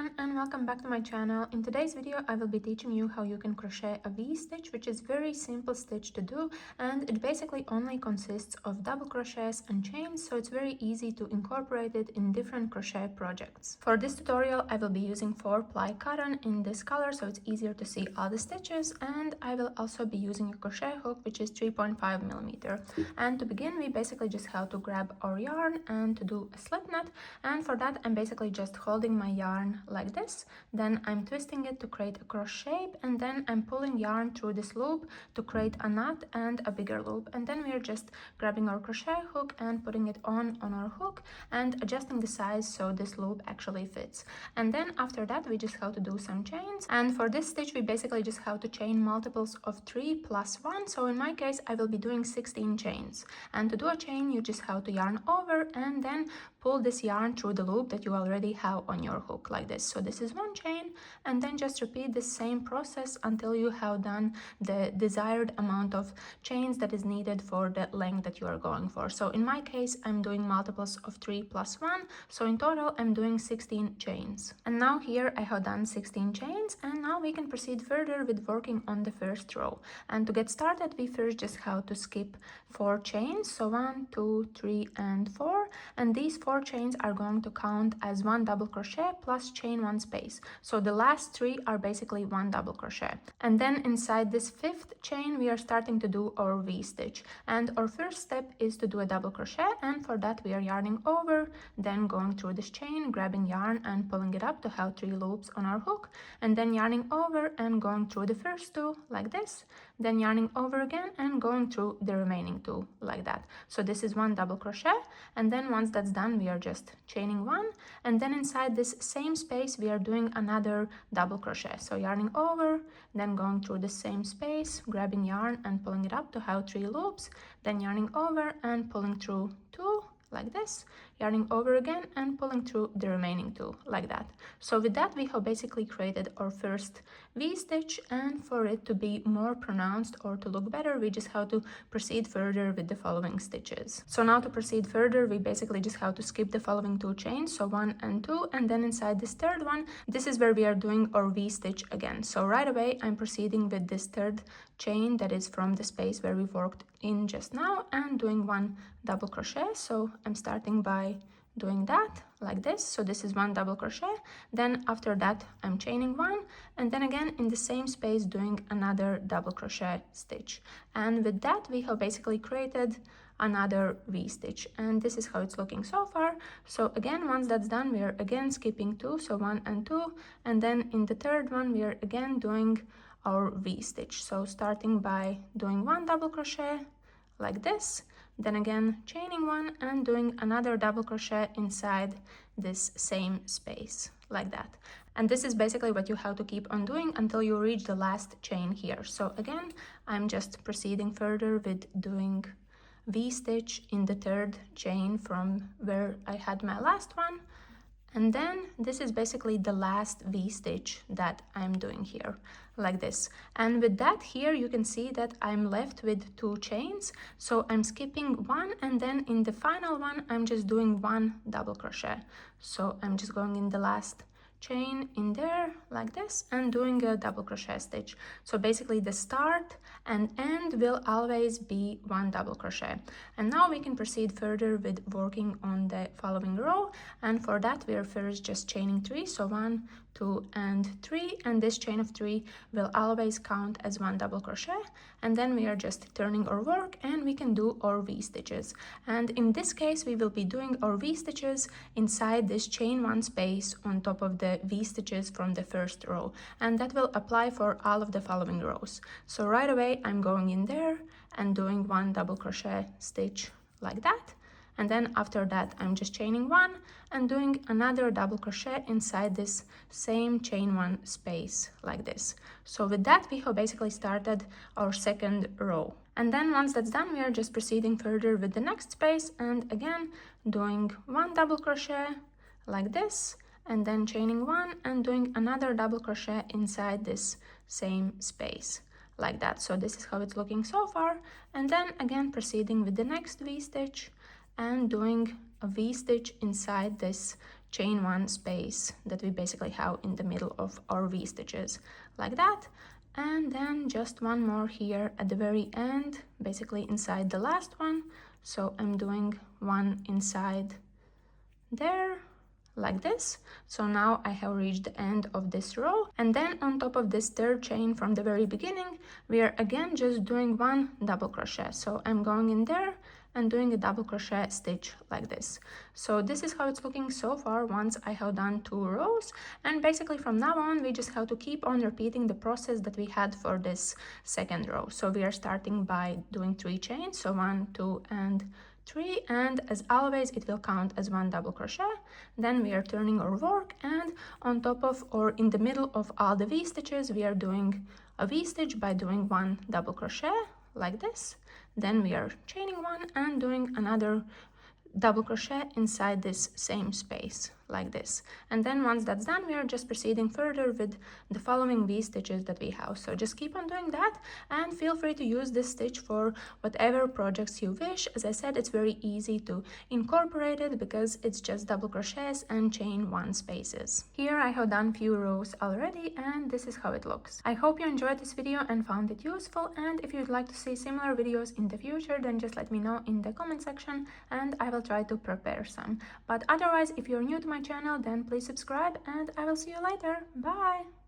everyone, and welcome back to my channel. In today's video I will be teaching you how you can crochet a V-stitch, which is very simple stitch to do, and it basically only consists of double crochets and chains, so it's very easy to incorporate it in different crochet projects. For this tutorial I will be using 4-ply cotton in this color, so it's easier to see all the stitches, and I will also be using a crochet hook which is 3.5mm. And to begin, we basically just have to grab our yarn and to do a slip knot, and for that I'm basically just holding my yarn like this, then I'm twisting it to create a cross shape, and then I'm pulling yarn through this loop to create a knot and a bigger loop, and then we're just grabbing our crochet hook and putting it on our hook and adjusting the size so this loop actually fits. And then after that we just have to do some chains, and for this stitch we basically just have to chain multiples of 3 plus 1, so in my case I will be doing 16 chains. And to do a chain you just have to yarn over and then pull this yarn through the loop that you already have on your hook like this. So this is one chain, and then just repeat the same process until you have done the desired amount of chains that is needed for the length that you are going for. So in my case I'm doing multiples of 3 plus 1, so in total I'm doing 16 chains. And now here I have done 16 chains, and now we can proceed further with working on the first row. And to get started we first just have to skip 4 chains, so 1, 2, 3 and 4, and these 4 chains are going to count as 1 double crochet plus chain 1 space, so the last 3 are basically 1 double crochet. And then inside this 5th chain we are starting to do our V-stitch, and our first step is to do a double crochet, and for that we are yarning over, then going through this chain, grabbing yarn and pulling it up to have 3 loops on our hook, and then yarning over and going through the first 2 like this, then yarning over again and going through the remaining 2 like that. So this is 1 double crochet, and then once that's done we are just chaining 1, and then inside this same space we are doing another double crochet, so yarning over, then going through the same space, grabbing yarn and pulling it up to have 3 loops, then yarning over and pulling through 2 like this, yarning over again and pulling through the remaining 2 like that. So with that we have basically created our first V-stitch, and for it to be more pronounced or to look better we just have to proceed further with the following stitches. So now to proceed further we basically just have to skip the following 2 chains, so 1 and 2, and then inside this third one this is where we are doing our V-stitch again. So right away I'm proceeding with this third chain that is from the space where we worked in just now and doing 1 double crochet. So I'm starting by doing that like this, so this is 1 double crochet, then after that I'm chaining 1, and then again in the same space doing another double crochet stitch, and with that we have basically created another V-stitch, and this is how it's looking so far. So again, once that's done we are again skipping 2, so 1 and 2, and then in the third one we are again doing our V-stitch, so starting by doing 1 double crochet like this, then again chaining 1 and doing another double crochet inside this same space like that. And this is basically what you have to keep on doing until you reach the last chain here. So again I'm just proceeding further with doing V-stitch in the third chain from where I had my last one, and then this is basically the last V-stitch that I'm doing here like this. And with that here you can see that I'm left with 2 chains, so I'm skipping 1, and then in the final one I'm just doing 1 double crochet. So I'm just going in the last chain in there like this and doing a double crochet stitch. So basically the start and end will always be 1 double crochet. And now we can proceed further with working on the following row, and for that we are first just chaining 3, so 1, 2 and 3, and this chain of 3 will always count as 1 double crochet, and then we are just turning our work and we can do our V-stitches. And in this case we will be doing our V-stitches inside this chain 1 space on top of the V-stitches from the first row, and that will apply for all of the following rows. So right away I'm going in there and doing 1 double crochet stitch like that, and then after that I'm just chaining 1 and doing another double crochet inside this same chain 1 space like this. So with that we have basically started our second row, and then once that's done we are just proceeding further with the next space, and again doing 1 double crochet like this, and then chaining 1 and doing another double crochet inside this same space like that. So this is how it's looking so far, and then again proceeding with the next V-stitch and doing a V-stitch inside this chain one space that we basically have in the middle of our V-stitches, like that. And then just one more here at the very end, basically inside the last one. So I'm doing one inside there, like this. So now I have reached the end of this row, and then on top of this third chain from the very beginning, we are again just doing one double crochet. So I'm going in there and doing a double crochet stitch like this. So this is how it's looking so far once I have done 2 rows, and basically from now on we just have to keep on repeating the process that we had for this second row. So we are starting by doing 3 chains, so 1, 2 and 3, and as always it will count as one double crochet. Then we are turning our work, and on top of or in the middle of all the V stitches we are doing a V stitch by doing one double crochet like this. Then we are chaining one and doing another double crochet inside this same space like this. And then once that's done, we are just proceeding further with the following V stitches that we have. So just keep on doing that, and feel free to use this stitch for whatever projects you wish. As I said, it's very easy to incorporate it because it's just double crochets and chain one spaces. Here I have done few rows already, and this is how it looks. I hope you enjoyed this video and found it useful, and if you'd like to see similar videos in the future, then just let me know in the comment section and I will try to prepare some. But otherwise, if you're new to my channel, then please subscribe, and I will see you later. Bye!